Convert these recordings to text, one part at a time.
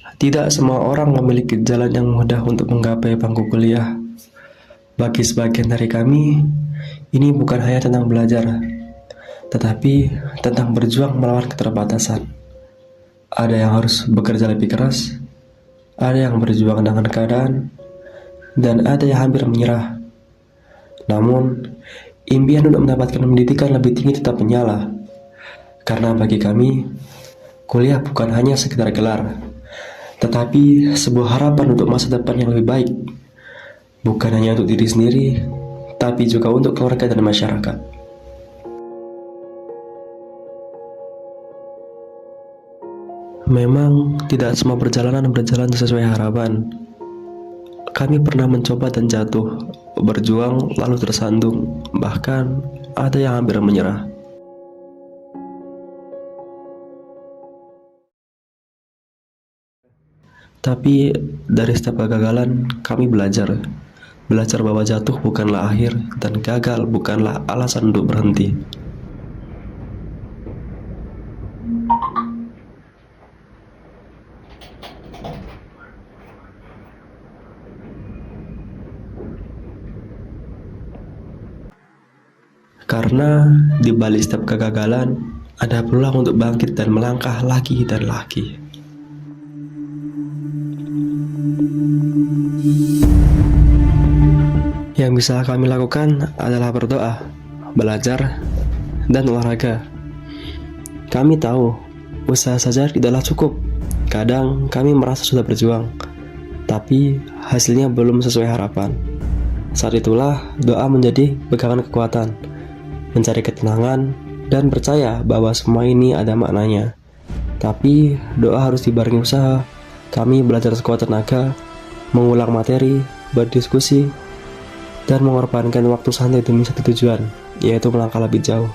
Tidak semua orang memiliki jalan yang mudah untuk menggapai bangku kuliah. Bagi sebagian dari kami, ini bukan hanya tentang belajar, tetapi tentang berjuang melawan keterbatasan. Ada yang harus bekerja lebih keras, ada yang berjuang dengan keadaan, dan ada yang hampir menyerah. Namun, impian untuk mendapatkan pendidikan lebih tinggi tetap menyala. Karena bagi kami, kuliah bukan hanya sekedar gelar, tetapi sebuah harapan untuk masa depan yang lebih baik. Bukan hanya untuk diri sendiri, tapi juga untuk keluarga dan masyarakat. Memang tidak semua perjalanan berjalan sesuai harapan. Kami pernah mencoba dan jatuh, berjuang lalu tersandung, bahkan ada yang hampir menyerah. Tapi dari setiap kegagalan, kami belajar. Belajar bahwa jatuh bukanlah akhir dan gagal bukanlah alasan untuk berhenti. Karena di balik setiap kegagalan, ada peluang untuk bangkit dan melangkah lagi dan lagi. Yang bisa kami lakukan adalah berdoa, belajar, dan olahraga. Kami tahu, usaha saja tidaklah cukup. Kadang kami merasa sudah berjuang, tapi hasilnya belum sesuai harapan. Saat itulah doa menjadi pegangan kekuatan, mencari ketenangan, dan percaya bahwa semua ini ada maknanya. Tapi doa harus dibarengi usaha. Kami belajar sekuat tenaga, mengulang materi, berdiskusi, dan mengorbankan waktu santai demi satu tujuan, yaitu melangkah lebih jauh.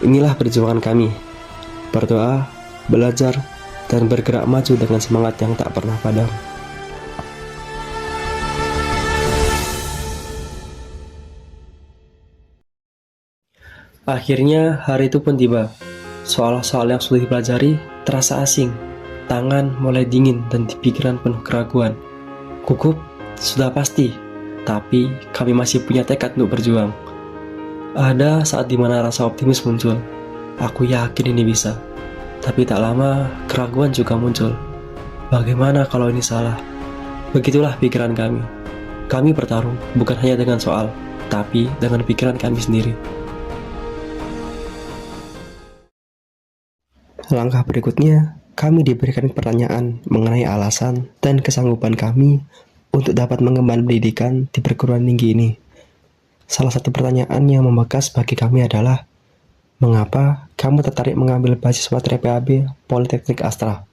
Inilah perjuangan kami, berdoa, belajar, dan bergerak maju dengan semangat yang tak pernah padam. Akhirnya hari itu pun tiba. Soal-soal yang sudah dipelajari terasa asing, tangan mulai dingin dan di pikiran penuh keraguan. Gugup sudah pasti, tapi kami masih punya tekad untuk berjuang. Ada saat dimana rasa optimis muncul. Aku yakin ini bisa. Tapi tak lama, keraguan juga muncul. Bagaimana kalau ini salah? Begitulah pikiran kami. Kami bertarung bukan hanya dengan soal, tapi dengan pikiran kami sendiri. Langkah berikutnya, kami diberikan pertanyaan mengenai alasan dan kesanggupan kami untuk dapat mengemban pendidikan di perguruan tinggi ini. Salah satu pertanyaan yang membekas bagi kami adalah, mengapa kamu tertarik mengambil beasiswa TPAB Politeknik Astra?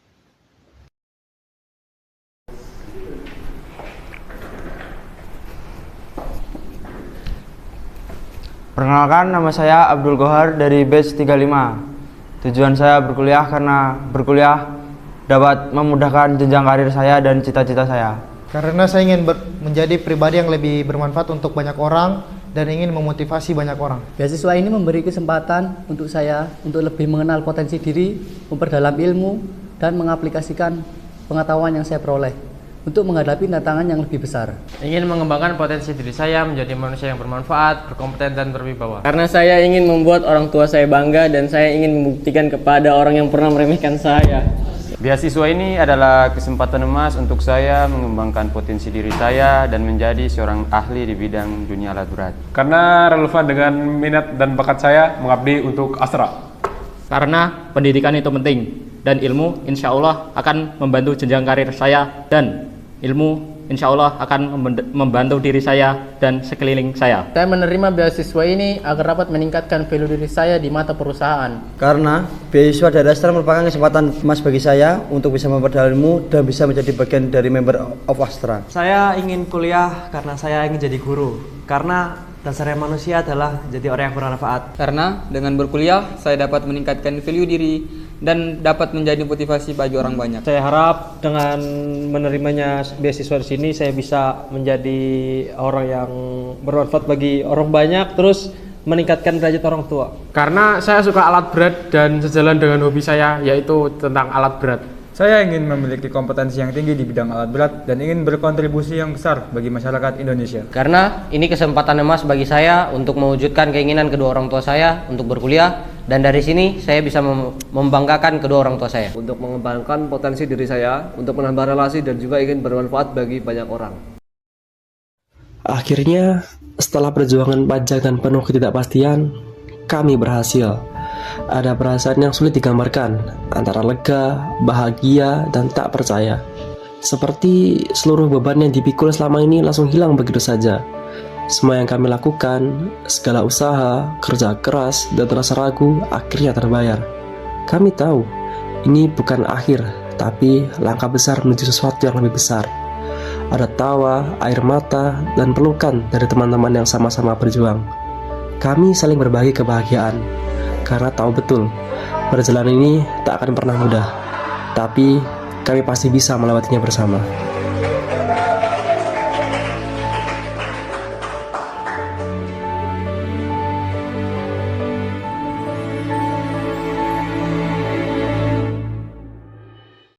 Perkenalkan, nama saya Abdul Gohar dari batch 35. Tujuan saya berkuliah karena berkuliah dapat memudahkan jenjang karir saya dan cita-cita saya. Karena saya ingin menjadi pribadi yang lebih bermanfaat untuk banyak orang dan ingin memotivasi banyak orang. Beasiswa ini memberi kesempatan untuk saya untuk lebih mengenal potensi diri, memperdalam ilmu, dan mengaplikasikan pengetahuan yang saya peroleh untuk menghadapi tantangan yang lebih besar. Ingin mengembangkan potensi diri saya menjadi manusia yang bermanfaat, berkompeten, dan berwibawa. Karena saya ingin membuat orang tua saya bangga dan saya ingin membuktikan kepada orang yang pernah meremehkan saya. Beasiswa ini adalah kesempatan emas untuk saya mengembangkan potensi diri saya dan menjadi seorang ahli di bidang dunia alat berat. Karena relevan dengan minat dan bakat saya mengabdi untuk Astra. Karena pendidikan itu penting dan ilmu insya Allah akan membantu jenjang karir saya dan ilmu insya Allah akan membantu diri saya dan sekeliling saya. Saya menerima beasiswa ini agar dapat meningkatkan value diri saya di mata perusahaan. Karena beasiswa dari Astra merupakan kesempatan emas bagi saya untuk bisa memperdalam ilmu dan bisa menjadi bagian dari member of Astra. Saya ingin kuliah karena saya ingin jadi guru. Karena dasarnya manusia adalah jadi orang yang bermanfaat. Karena dengan berkuliah saya dapat meningkatkan value diri dan dapat menjadi motivasi bagi orang banyak. Saya harap dengan menerimanya beasiswa di sini saya bisa menjadi orang yang bermanfaat bagi orang banyak, terus meningkatkan derajat orang tua. Karena saya suka alat berat dan sejalan dengan hobi saya, yaitu tentang alat berat. Saya ingin memiliki kompetensi yang tinggi di bidang alat berat dan ingin berkontribusi yang besar bagi masyarakat Indonesia. Karena ini kesempatan emas bagi saya untuk mewujudkan keinginan kedua orang tua saya untuk berkuliah, dan dari sini saya bisa membanggakan kedua orang tua saya. Untuk mengembangkan potensi diri saya, untuk menambah relasi dan juga ingin bermanfaat bagi banyak orang. Akhirnya, setelah perjuangan panjang dan penuh ketidakpastian, kami berhasil. Ada perasaan yang sulit digambarkan, antara lega, bahagia, dan tak percaya. Seperti seluruh beban yang dipikul selama ini langsung hilang begitu saja. Semua yang kami lakukan, segala usaha, kerja keras, dan rasa ragu akhirnya terbayar. Kami tahu, ini bukan akhir, tapi langkah besar menuju sesuatu yang lebih besar. Ada tawa, air mata, dan pelukan dari teman-teman yang sama-sama berjuang. Kami saling berbagi kebahagiaan, karena tahu betul, perjalanan ini tak akan pernah mudah. Tapi, kami pasti bisa melewatinya bersama.